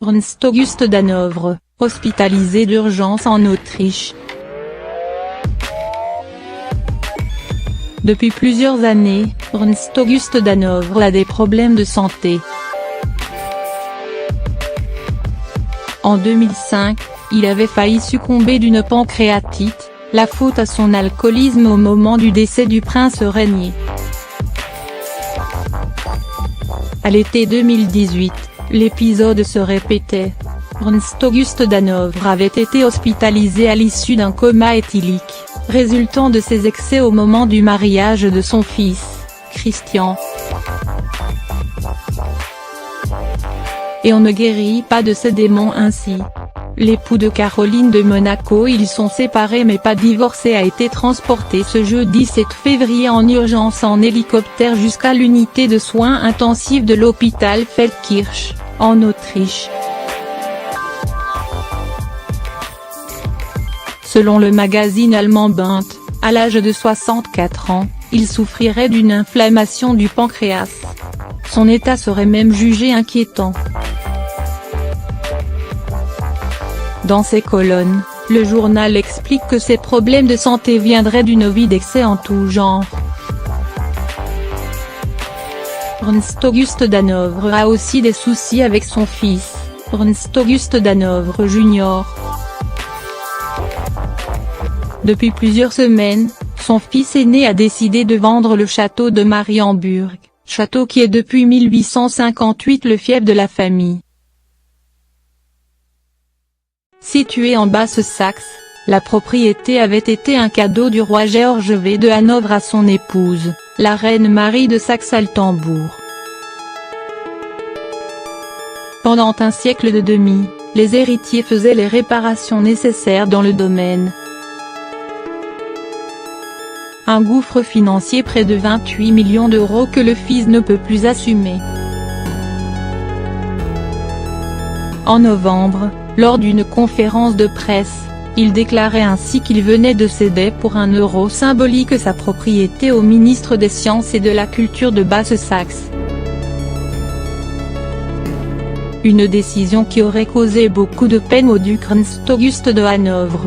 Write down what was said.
Ernst August Danovre, hospitalisé d'urgence en Autriche. Depuis plusieurs années, Ernst August Danovre a des problèmes de santé. En 2005, il avait failli succomber d'une pancréatite, la faute à son alcoolisme au moment du décès du prince régnier. À l'été 2018, l'épisode se répétait. Ernst August Danovre avait été hospitalisé à l'issue d'un coma éthylique, résultant de ses excès au moment du mariage de son fils, Christian. Et on ne guérit pas de ce démon ainsi. L'époux de Caroline de Monaco, ils sont séparés mais pas divorcés, a été transporté ce jeudi 7 février en urgence en hélicoptère jusqu'à l'unité de soins intensifs de l'hôpital Feldkirch, en Autriche. Selon le magazine allemand Bild, à l'âge de 64 ans, il souffrirait d'une inflammation du pancréas. Son état serait même jugé inquiétant. Dans ses colonnes, le journal explique que ses problèmes de santé viendraient d'une vie d'excès en tout genre. Ernst August Danovre a aussi des soucis avec son fils, Ernst August Danovre Jr. Depuis plusieurs semaines, son fils aîné a décidé de vendre le château de Marienburg, château qui est depuis 1858 le fief de la famille. Située en Basse-Saxe, la propriété avait été un cadeau du roi Georges V de Hanovre à son épouse, la reine Marie de Saxe-Altenbourg. Pendant un siècle et demi, les héritiers faisaient les réparations nécessaires dans le domaine. Un gouffre financier près de 28 millions d'euros que le fils ne peut plus assumer. En novembre, lors d'une conférence de presse, il déclarait ainsi qu'il venait de céder pour €1 symbolique sa propriété au ministre des Sciences et de la Culture de Basse-Saxe. Une décision qui aurait causé beaucoup de peine au duc Ernst August de Hanovre.